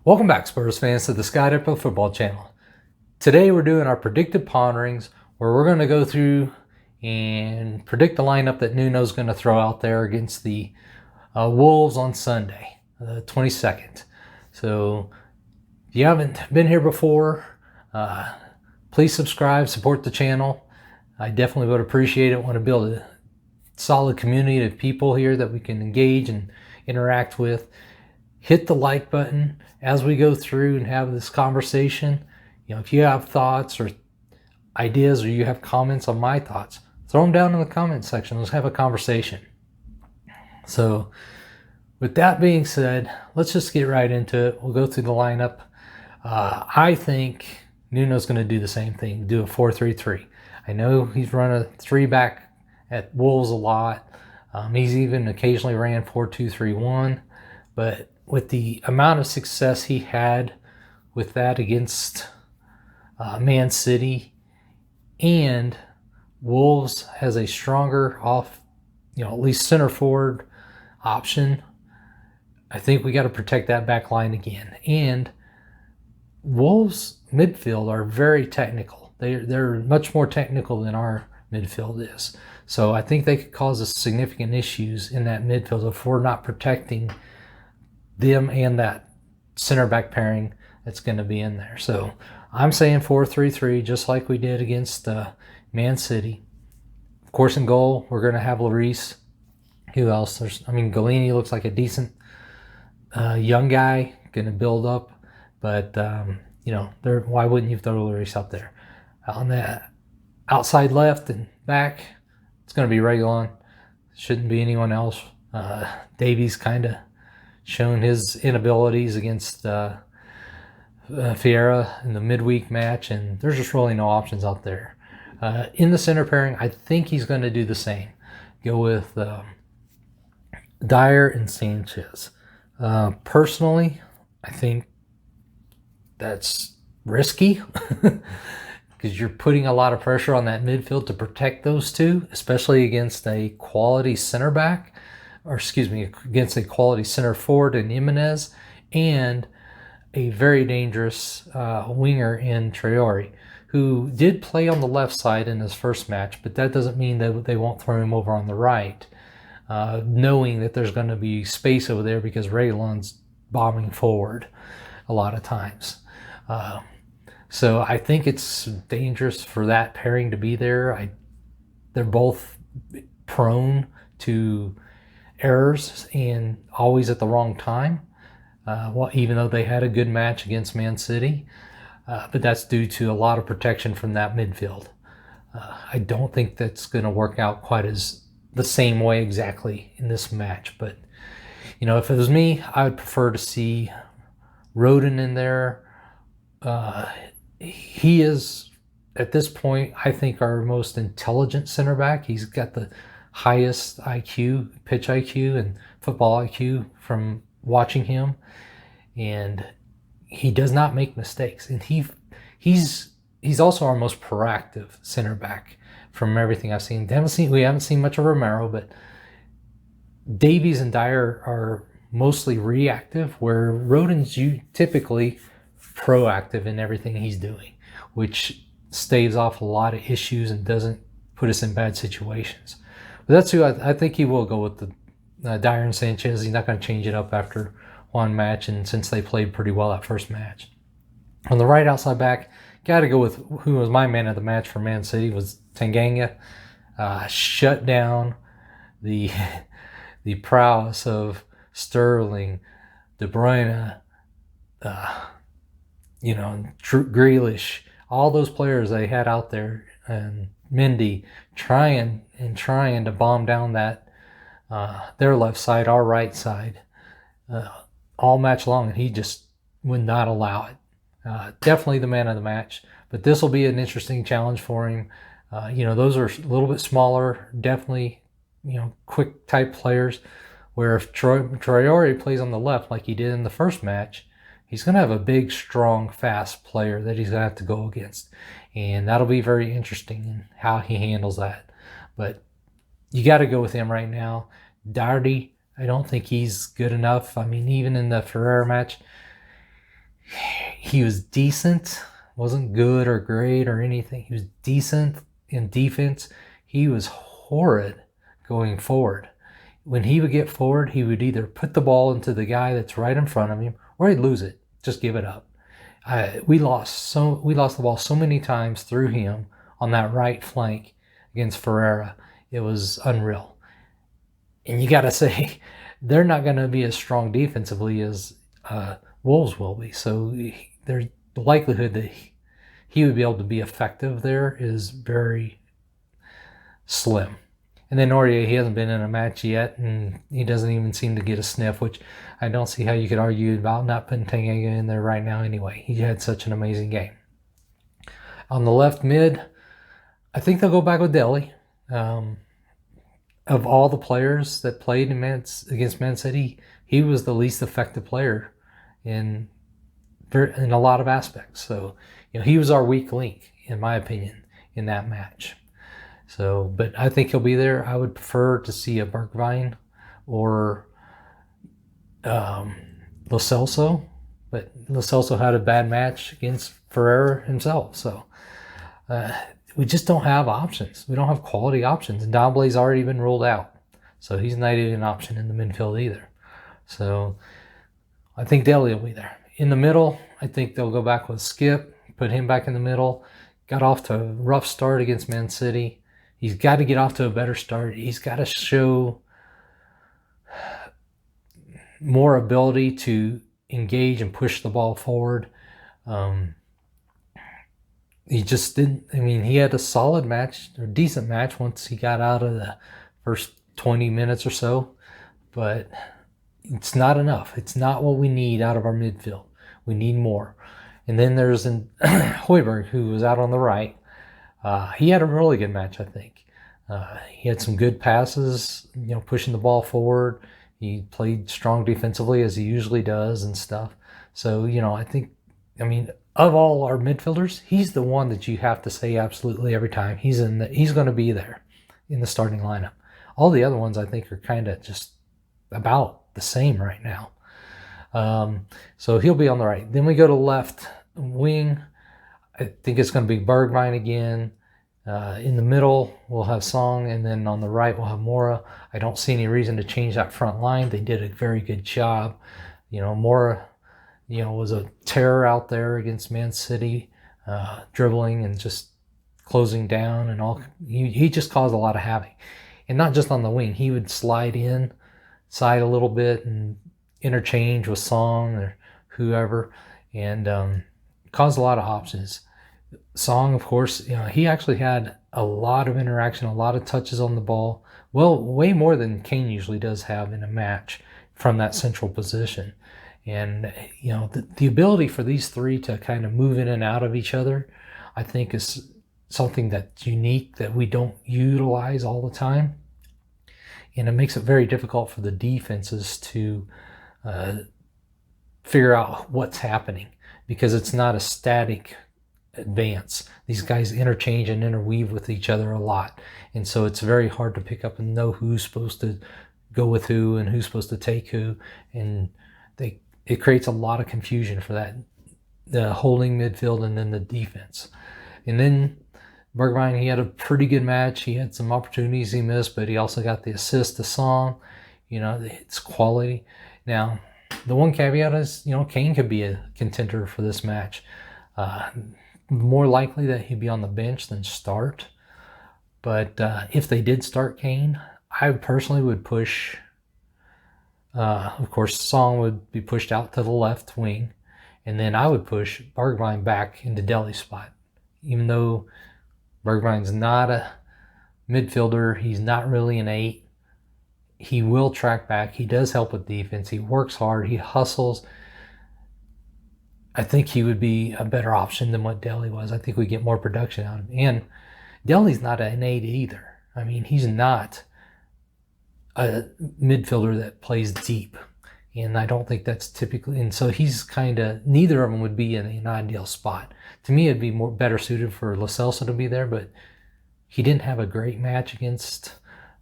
Welcome back, Spurs fans, to the Sky Depot Football Channel. Today we're doing our predicted ponderings, where we're going to go through and predict the lineup that Nuno's going to throw out there against the Wolves on Sunday, the 22nd. So if you haven't been here before, please subscribe, support the channel. I definitely would appreciate it. Want to build a solid community of people here that we can engage and interact with. Hit the like button as we go through and have this conversation. If you have thoughts or ideas, or you have comments on my thoughts, throw them down in the comment section. Let's have a conversation. So with that being said, let's just get right into it. We'll go through the lineup. I think Nuno's going to do the same thing, do a 4-3-3. I know he's run a 3-back at Wolves a lot. He's even occasionally ran 4-2-3-1, but with the amount of success he had with that against Man City, and Wolves has a stronger at least center forward option, I think we got to protect that back line again. And Wolves midfield are very technical. They're much more technical than our midfield is. So I think they could cause us significant issues in that midfield if we're not protecting them and that center back pairing that's going to be in there. So I'm saying 4-3-3, just like we did against Man City. Of course, in goal, we're going to have Lloris. Who else? Galini looks like a decent young guy, going to build up. But, why wouldn't you throw Lloris up there? On the outside left and back, it's going to be Reguilon. Shouldn't be anyone else. Davies kind of shown his inabilities against Fiera in the midweek match, and there's just really no options out there. In the center pairing, I think he's going to do the same. Go with Dyer and Sanchez. Personally, I think that's risky because you're putting a lot of pressure on that midfield to protect those two, especially against a quality center back, against a quality center forward in Jimenez, and a very dangerous winger in Traore, who did play on the left side in his first match, but that doesn't mean that they won't throw him over on the right, knowing that there's going to be space over there because Reguilon's bombing forward a lot of times. So I think it's dangerous for that pairing to be there. They're both prone to errors and always at the wrong time. Even though they had a good match against Man City, but that's due to a lot of protection from that midfield. I don't think that's going to work out quite as the same way exactly in this match. But if it was me, I would prefer to see Rodon in there. He is, at this point, I think our most intelligent center back. He's got the highest IQ, pitch IQ, and football IQ from watching him, and he does not make mistakes. And he's also our most proactive center back from everything I've seen. We haven't seen much of Romero, but Davies and Dyer are mostly reactive, where Rodon's typically proactive in everything he's doing, which staves off a lot of issues and doesn't put us in bad situations. But that's who I think he will go with, the Dyer and Sanchez. He's not going to change it up after one match, and since they played pretty well that first match. On the right outside back, got to go with who was my man of the match for Man City, was Tanganga. Shut down the prowess of Sterling, De Bruyne, Grealish, all those players they had out there, and Mendy trying to bomb down that their left side, our right side, all match long, and he just would not allow it. Definitely the man of the match, but this will be an interesting challenge for him. Those are a little bit smaller, definitely, quick type players, where if Traore plays on the left like he did in the first match, he's going to have a big, strong, fast player that he's going to have to go against. And that'll be very interesting in how he handles that. But you got to go with him right now. Doherty, I don't think he's good enough. Even in the Ferreira match, He was decent, wasn't good or great or anything. He was decent in defense. He was horrid going forward. When he would get forward, he would either put the ball into the guy that's right in front of him, or he'd lose it, just give it up. We lost the ball so many times through him on that right flank against Ferreira. It was unreal. And you got to say, they're not going to be as strong defensively as Wolves will be. So there's the likelihood that he would be able to be effective there is very slim. And then Aurier, he hasn't been in a match yet, and he doesn't even seem to get a sniff, which I don't see how you could argue about not putting Tanganga in there right now anyway. He had such an amazing game. On the left mid, I think they'll go back with Dele. Of all the players that played against Man City, he was the least effective player in a lot of aspects. So, he was our weak link, in my opinion, in that match. So, but I think he'll be there. I would prefer to see a Bergwijn or Lo Celso, but Lo Celso had a bad match against Ferreira himself. So we just don't have options. We don't have quality options. And Domble's already been ruled out, so he's not even an option in the midfield either. So I think Dele will be there. In the middle, I think they'll go back with Skip, put him back in the middle. Got off to a rough start against Man City. He's got to get off to a better start. He's got to show more ability to engage and push the ball forward. He just didn't. I mean, he had a solid match, or decent match, once he got out of the first 20 minutes or so. But it's not enough. It's not what we need out of our midfield. We need more. And then there's Højbjerg, who was out on the right. He had a really good match, I think. He had some good passes, pushing the ball forward. He played strong defensively, as he usually does and stuff. So, of all our midfielders, he's the one that you have to say absolutely every time. He's going to be there in the starting lineup. All the other ones, I think, are kind of just about the same right now. So he'll be on the right. Then we go to left wing. I think it's going to be Bergwijn again. In the middle, we'll have Song, and then on the right, we'll have Mora. I don't see any reason to change that front line. They did a very good job. Mora, was a terror out there against Man City, dribbling and just closing down and all. He just caused a lot of havoc. And not just on the wing. He would slide in side a little bit and interchange with Song or whoever, and caused a lot of options. Song, of course, he actually had a lot of interaction, a lot of touches on the ball. Well, way more than Kane usually does have in a match from that central position. And, the ability for these three to kind of move in and out of each other, I think is something that's unique that we don't utilize all the time. And it makes it very difficult for the defenses to figure out what's happening, because it's not a static advance. These guys interchange and interweave with each other a lot, and so it's very hard to pick up and know who's supposed to go with who and who's supposed to take who, and it creates a lot of confusion for that, the holding midfield and then the defense. And then Bergwijn, he had a pretty good match. He had some opportunities he missed, but he also got the assist to Song. It's quality. Now, the one caveat is, Kane could be a contender for this match. More likely that he'd be on the bench than start. But if they did start Kane, I personally would push, of course, Song would be pushed out to the left wing, and then I would push Bergwijn back into Dele's spot. Even though Bergwijn's not a midfielder, he's not really an 8. He will track back. He does help with defense. He works hard. He hustles. I think he would be a better option than what Dele was. I think we get more production out of him. And Dele's not an 8 either. I mean, he's not a midfielder that plays deep. And I don't think that's typically... And so he's kind of... Neither of them would be in an ideal spot. To me, it'd be better suited for Lo Celso to be there, but he didn't have a great match against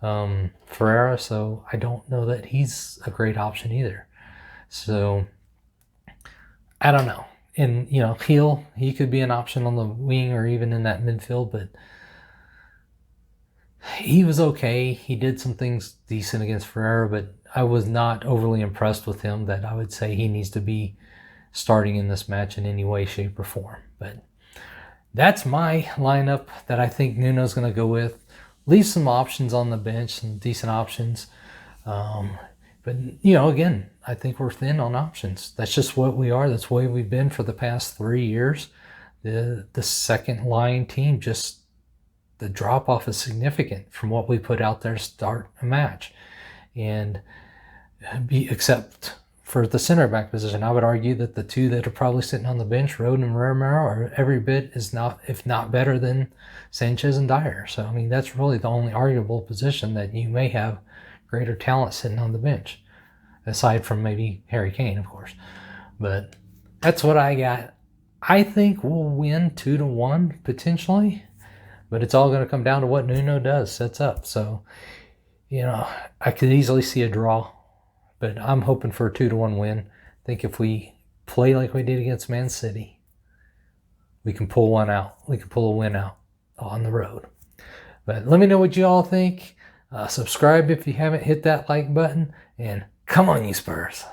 Ferreira, so I don't know that he's a great option either. So, I don't know. And, he could be an option on the wing or even in that midfield, but he was okay. He did some things decent against Ferreira, but I was not overly impressed with him that I would say he needs to be starting in this match in any way, shape, or form. But that's my lineup that I think Nuno's going to go with. Leave some options on the bench, some decent options. But, again, I think we're thin on options. That's just what we are. That's the way we've been for the past 3 years. The second line team, just the drop-off is significant from what we put out there to start a match. And except for the center back position, I would argue that the two that are probably sitting on the bench, Rode and Romero, are every bit, if not better than Sanchez and Dyer. So, that's really the only arguable position that you may have greater talent sitting on the bench, aside from maybe Harry Kane, of course. But that's what I got. I think we'll win 2-1 potentially, but it's all going to come down to what Nuno sets up. So, I could easily see a draw, but I'm hoping for a 2-1 win. I think if we play like we did against Man City, we can pull one out. We can pull a win out on the road. But let me know what you all think. Subscribe if you haven't hit that like button, and come on, you Spurs.